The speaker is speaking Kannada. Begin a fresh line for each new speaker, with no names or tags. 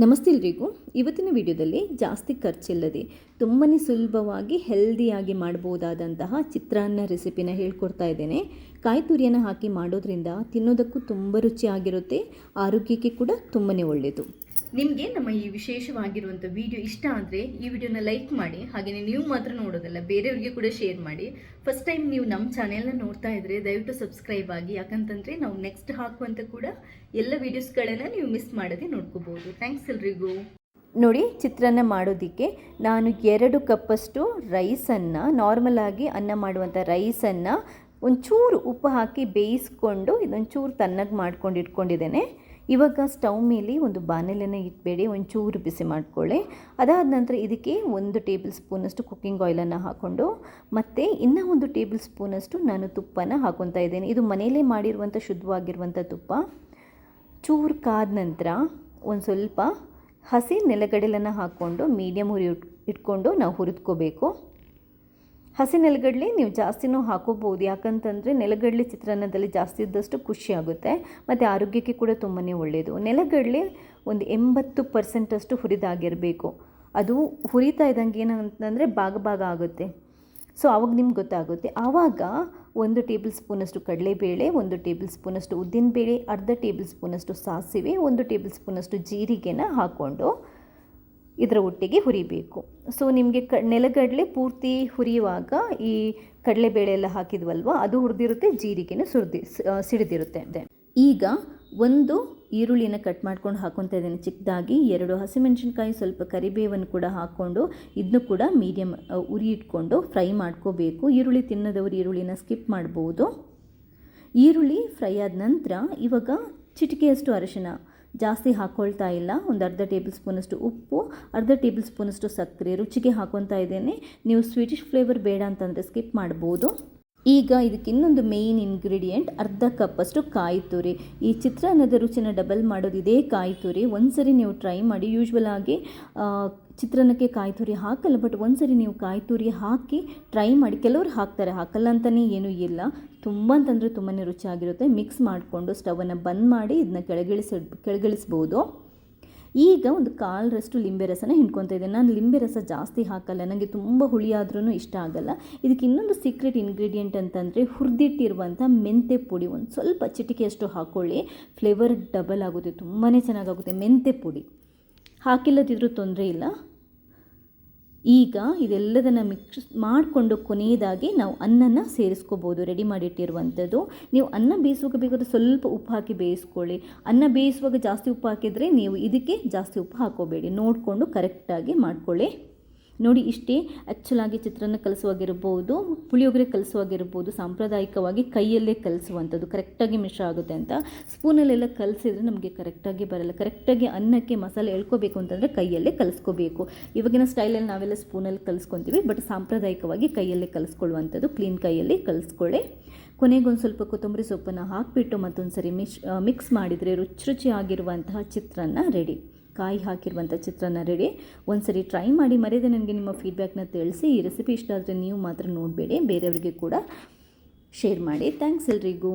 ನಮಸ್ತೆ ಎಲ್ರಿಗೂ. ಇವತ್ತಿನ ವಿಡಿಯೋದಲ್ಲಿ ಜಾಸ್ತಿ ಖರ್ಚಿಲ್ಲದೆ ತುಂಬಾ ಸುಲಭವಾಗಿ ಹೆಲ್ದಿಯಾಗಿ ಮಾಡ್ಬೋದಾದಂತಹ ಚಿತ್ರಾನ್ನ ರೆಸಿಪಿನ ಹೇಳ್ಕೊಡ್ತಾ ಇದ್ದೇನೆ. ಕಾಯಿ ತುರಿಯನ್ನು ಹಾಕಿ ಮಾಡೋದ್ರಿಂದ ತಿನ್ನೋದಕ್ಕೂ ತುಂಬ ರುಚಿಯಾಗಿರುತ್ತೆ, ಆರೋಗ್ಯಕ್ಕೆ ಕೂಡ ತುಂಬಾ ಒಳ್ಳೆಯದು. ನಿಮಗೆ ನಮ್ಮ ಈ ವಿಶೇಷವಾಗಿರುವಂಥ ವಿಡಿಯೋ ಇಷ್ಟ ಆದರೆ ಈ ವಿಡಿಯೋನ ಲೈಕ್ ಮಾಡಿ, ಹಾಗೆಯೇ ನೀವು ಮಾತ್ರ ನೋಡೋದಲ್ಲ ಬೇರೆಯವರಿಗೆ ಕೂಡ ಶೇರ್ ಮಾಡಿ. ಫಸ್ಟ್ ಟೈಮ್ ನೀವು ನಮ್ಮ ಚಾನೆಲ್ನ ನೋಡ್ತಾ ಇದ್ದರೆ ದಯವಿಟ್ಟು ಸಬ್ಸ್ಕ್ರೈಬ್ ಆಗಿ, ಯಾಕಂತಂದರೆ ನಾವು ನೆಕ್ಸ್ಟ್ ಹಾಕುವಂಥ ಕೂಡ ಎಲ್ಲ ವೀಡಿಯೋಸ್ಗಳನ್ನು ನೀವು ಮಿಸ್ ಮಾಡದೆ ನೋಡ್ಕೋಬೋದು. ಥ್ಯಾಂಕ್ಸ್ ಎಲ್ರಿಗೂ. ನೋಡಿ, ಚಿತ್ರಾನ್ನ ಮಾಡೋದಕ್ಕೆ ನಾನು 2 ಕಪ್ಪಷ್ಟು ರೈಸನ್ನು, ನಾರ್ಮಲ್ ಆಗಿ ಅನ್ನ ಮಾಡುವಂಥ ರೈಸನ್ನು ಒಂಚೂರು ಉಪ್ಪು ಹಾಕಿ ಬೇಯಿಸ್ಕೊಂಡು ಇದೊಂಚೂರು ತಣ್ಣಗೆ ಮಾಡ್ಕೊಂಡು ಇಟ್ಕೊಂಡಿದ್ದೇನೆ. ಇವಾಗ ಸ್ಟವ್ ಮೇಲೆ ಒಂದು ಬಾಣಲೆಯನ್ನು ಇಟ್ಬೇಡಿ, ಒಂಚೂರು ಬಿಸಿ ಮಾಡ್ಕೊಳ್ಳಿ. ಅದಾದ ನಂತರ ಇದಕ್ಕೆ 1 ಟೇಬಲ್ ಸ್ಪೂನಷ್ಟು ಕುಕ್ಕಿಂಗ್ ಆಯಿಲನ್ನು ಹಾಕ್ಕೊಂಡು ಮತ್ತು ಇನ್ನೂ 1 ಟೇಬಲ್ ಸ್ಪೂನಷ್ಟು ನಾನು ತುಪ್ಪನ ಹಾಕ್ಕೊತಾ ಇದ್ದೇನೆ. ಇದು ಮನೆಯಲ್ಲೇ ಮಾಡಿರುವಂಥ ಶುದ್ಧವಾಗಿರುವಂಥ ತುಪ್ಪ. ಚೂರು ಕಾದ ನಂತರ ಒಂದು ಸ್ವಲ್ಪ ಹಸಿ ನೆಲಗಡಲೆಯನ್ನು ಹಾಕ್ಕೊಂಡು ಮೀಡಿಯಮ್ ಉರಿ ಇಟ್ಕೊಂಡು ನಾವು ಹುರಿದ್ಕೋಬೇಕು. ಹಸಿ ನೆಲಗಡಲೆ ನೀವು ಜಾಸ್ತಿನೂ ಹಾಕೋಬೋದು, ಯಾಕಂತಂದರೆ ನೆಲಗಡಲೆ ಚಿತ್ರಾನ್ನದಲ್ಲಿ ಜಾಸ್ತಿ ಇದ್ದಷ್ಟು ಖುಷಿಯಾಗುತ್ತೆ ಮತ್ತು ಆರೋಗ್ಯಕ್ಕೆ ಕೂಡ ತುಂಬಾ ಒಳ್ಳೆಯದು. ನೆಲಗಡಲೆ ಒಂದು 80% ಹುರಿದಾಗಿರಬೇಕು. ಅದು ಹುರಿತಾ ಇದ್ದಂಗೆ ಏನಂತಂದರೆ ಭಾಗ ಆಗುತ್ತೆ. ಸೊ ಆವಾಗ ನಿಮ್ಗೆ ಗೊತ್ತಾಗುತ್ತೆ. ಆವಾಗ 1 ಟೇಬಲ್ ಸ್ಪೂನಷ್ಟು ಕಡಲೆಬೇಳೆ, 1 ಟೇಬಲ್ ಸ್ಪೂನಷ್ಟು ಉದ್ದಿನಬೇಳೆ, ಅರ್ಧ ಟೇಬಲ್ ಸ್ಪೂನಷ್ಟು ಸಾಸಿವೆ, 1 ಟೇಬಲ್ ಸ್ಪೂನಷ್ಟು ಜೀರಿಗೆನ ಹಾಕ್ಕೊಂಡು ಇದರ ಒಟ್ಟಿಗೆ ಹುರಿಬೇಕು. ಸೊ ನಿಮಗೆ ನೆಲಗಡಲೆ ಪೂರ್ತಿ ಹುರಿಯುವಾಗ ಈ ಕಡಲೆಬೇಳೆ ಎಲ್ಲ ಹಾಕಿದ್ವಲ್ವ, ಅದು ಹುರಿದಿರುತ್ತೆ, ಜೀರಿಗೆನೂ ಸಿಡಿದಿರುತ್ತೆ. ಈಗ 1 ಈರುಳ್ಳಿನ ಕಟ್ ಮಾಡ್ಕೊಂಡು ಹಾಕ್ಕೊತಾ ಇದ್ದೇನೆ ಚಿಕ್ಕದಾಗಿ. 2 ಹಸಿಮೆಣಸಿನ್ಕಾಯಿ, ಸ್ವಲ್ಪ ಕರಿಬೇವನ್ನು ಕೂಡ ಹಾಕ್ಕೊಂಡು ಇದನ್ನು ಕೂಡ ಮೀಡಿಯಮ್ ಉರಿ ಇಟ್ಕೊಂಡು ಫ್ರೈ ಮಾಡ್ಕೋಬೇಕು. ಈರುಳ್ಳಿ ತಿನ್ನೋದವರು ಈರುಳ್ಳಿನ ಸ್ಕಿಪ್ ಮಾಡ್ಬೋದು. ಈರುಳ್ಳಿ ಫ್ರೈ ಆದ ನಂತರ ಇವಾಗ ಚಿಟಿಕೆಯಷ್ಟು ಅರಿಶಿನ, ಜಾಸ್ತಿ ಹಾಕ್ಕೊಳ್ತಾ ಇಲ್ಲ, ಒಂದು ಅರ್ಧ ಟೇಬಲ್ ಸ್ಪೂನಷ್ಟು ಉಪ್ಪು, ಅರ್ಧ ಟೇಬಲ್ ಸ್ಪೂನಷ್ಟು ಸಕ್ಕರೆ ರುಚಿಗೆ ಹಾಕ್ಕೊತಾ ಇದ್ದೇನೆ. ನೀವು ಸ್ವೀಟಿಶ್ ಫ್ಲೇವರ್ ಬೇಡ ಅಂತಂದರೆ ಸ್ಕಿಪ್ ಮಾಡ್ಬೋದು. ಈಗ ಇದಕ್ಕೆ ಇನ್ನೊಂದು ಮೇಯ್ನ್ ಇಂಗ್ರೀಡಿಯೆಂಟ್, ಅರ್ಧ ಕಪ್ಪಷ್ಟು ಕಾಯಿ ತುರಿ. ಈ ಚಿತ್ರಾನ್ನದ ರುಚಿನ ಡಬಲ್ ಮಾಡೋದು ಇದೇ ಕಾಯಿ ತುರಿ. ಒಂದ್ಸರಿ ನೀವು ಟ್ರೈ ಮಾಡಿ. ಯೂಶ್ವಲ್ ಆಗಿ ಚಿತ್ರಾನ್ನಕ್ಕೆ ಕಾಯಿ ತುರಿ ಹಾಕಲ್ಲ, ಬಟ್ ಒಂದ್ಸರಿ ನೀವು ಕಾಯಿ ತುರಿ ಹಾಕಿ ಟ್ರೈ ಮಾಡಿ. ಕೆಲವರು ಹಾಕ್ತಾರೆ, ಹಾಕಲ್ಲ ಅಂತಲೇ ಏನೂ ಇಲ್ಲ. ತುಂಬ ಅಂತಂದರೆ ತುಂಬಾ ರುಚಿಯಾಗಿರುತ್ತೆ. ಮಿಕ್ಸ್ ಮಾಡಿಕೊಂಡು ಸ್ಟವನ್ನು ಬಂದ್ ಮಾಡಿ ಇದನ್ನ ಕೆಳಗಿಳಿಸ್ಬೋದು. ಈಗ ಒಂದು 1/4 ಲಿಂಬೆ ರಸನ ಹಿಂಡ್ಕೊತಾ ಇದ್ದೇನೆ. ನಾನು ಲಿಂಬೆ ರಸ ಜಾಸ್ತಿ ಹಾಕಲ್ಲ, ನನಗೆ ತುಂಬ ಹುಳಿಯಾದ್ರೂ ಇಷ್ಟ ಆಗಲ್ಲ. ಇದಕ್ಕೆ ಇನ್ನೊಂದು ಸೀಕ್ರೆಟ್ ಇಂಗ್ರೀಡಿಯೆಂಟ್ ಅಂತಂದರೆ ಹುರಿದಿಟ್ಟಿರುವಂಥ ಮೆಂತೆ ಪುಡಿ ಒಂದು ಸ್ವಲ್ಪ ಚಿಟಿಕೆಯಷ್ಟು ಹಾಕ್ಕೊಳ್ಳಿ. ಫ್ಲೇವರ್ ಡಬಲ್ ಆಗುತ್ತೆ, ತುಂಬಾ ಚೆನ್ನಾಗಾಗುತ್ತೆ. ಮೆಂತೆ ಪುಡಿ ಹಾಕಿಲ್ಲದಿದ್ರೂ ತೊಂದರೆ ಇಲ್ಲ. ಈಗ ಇದೆಲ್ಲದನ್ನು ಮಿಕ್ಸ್ ಮಾಡಿಕೊಂಡು ಕೊನೆಯದಾಗಿ ನಾವು ಅನ್ನನ ಸೇರಿಸ್ಕೋಬೋದು, ರೆಡಿ ಮಾಡಿಟ್ಟಿರುವಂಥದ್ದು. ನೀವು ಅನ್ನ ಬೇಯಿಸುವಾಗ ಬೇಕಾದ್ರೆ ಸ್ವಲ್ಪ ಉಪ್ಪು ಹಾಕಿ ಬೇಯಿಸ್ಕೊಳ್ಳಿ. ಅನ್ನ ಬೇಯಿಸುವಾಗ ಜಾಸ್ತಿ ಉಪ್ಪು ಹಾಕಿದರೆ ನೀವು ಇದಕ್ಕೆ ಜಾಸ್ತಿ ಉಪ್ಪು ಹಾಕೋಬೇಡಿ, ನೋಡಿಕೊಂಡು ಕರೆಕ್ಟಾಗಿ ಮಾಡ್ಕೊಳ್ಳಿ. ನೋಡಿ, ಇಷ್ಟೇ. ಆ್ಯಕ್ಚುಲಾಗಿ ಚಿತ್ರಾನ್ನ ಕಲಿಸುವಾಗಿರ್ಬೋದು, ಪುಳಿಯೋಗರೆ ಕಲಿಸುವಾಗಿರ್ಬೋದು, ಸಾಂಪ್ರದಾಯಿಕವಾಗಿ ಕೈಯಲ್ಲೇ ಕಲಿಸುವಂಥದ್ದು ಕರೆಕ್ಟಾಗಿ ಮಿಶ್ರ ಆಗುತ್ತೆ ಅಂತ. ಸ್ಪೂನಲ್ಲೆಲ್ಲ ಕಲಿಸಿದ್ರೆ ನಮಗೆ ಕರೆಕ್ಟಾಗಿ ಬರಲ್ಲ. ಕರೆಕ್ಟಾಗಿ ಅನ್ನಕ್ಕೆ ಮಸಾಲೆ ಎಳ್ಕೋಬೇಕು ಅಂತಂದರೆ ಕೈಯಲ್ಲೇ ಕಲಿಸ್ಕೋಬೇಕು. ಇವಾಗಿನ ಸ್ಟೈಲಲ್ಲಿ ನಾವೆಲ್ಲ ಸ್ಪೂನಲ್ಲಿ ಕಲಿಸ್ಕೊತೀವಿ, ಬಟ್ ಸಾಂಪ್ರದಾಯಿಕವಾಗಿ ಕೈಯಲ್ಲೇ ಕಲಿಸ್ಕೊಳ್ಳುವಂಥದ್ದು. ಕ್ಲೀನ್ ಕೈಯಲ್ಲಿ ಕಲಿಸ್ಕೊಳ್ಳಿ. ಕೊನೆಗೊಂದು ಸ್ವಲ್ಪ ಕೊತ್ತಂಬರಿ ಸೊಪ್ಪನ್ನು ಹಾಕಿಬಿಟ್ಟು ಮತ್ತೊಂದು ಸರಿ ಮಿಕ್ಸ್ ಮಾಡಿದರೆ ರುಚಿಯಾಗಿರುವಂತಹ ಚಿತ್ರಾನ್ನ ರೆಡಿ. ಕಾಯಿ ಹಾಕಿರುವಂಥ ಚಿತ್ರಾನ್ನ ರೆಡಿ. ಒಂದ್ಸರಿ ಟ್ರೈ ಮಾಡಿ, ಮರೆಯದೆ ನನಗೆ ನಿಮ್ಮ ಫೀಡ್ಬ್ಯಾಕ್ನ ತಿಳಿಸಿ. ಈ ರೆಸಿಪಿ ಇಷ್ಟ ಆದರೆ ನೀವು ಮಾತ್ರ ನೋಡಬೇಡಿ, ಬೇರೆಯವರಿಗೆ ಕೂಡ ಶೇರ್ ಮಾಡಿ. ಥ್ಯಾಂಕ್ಸ್ ಎಲ್ರಿಗೂ.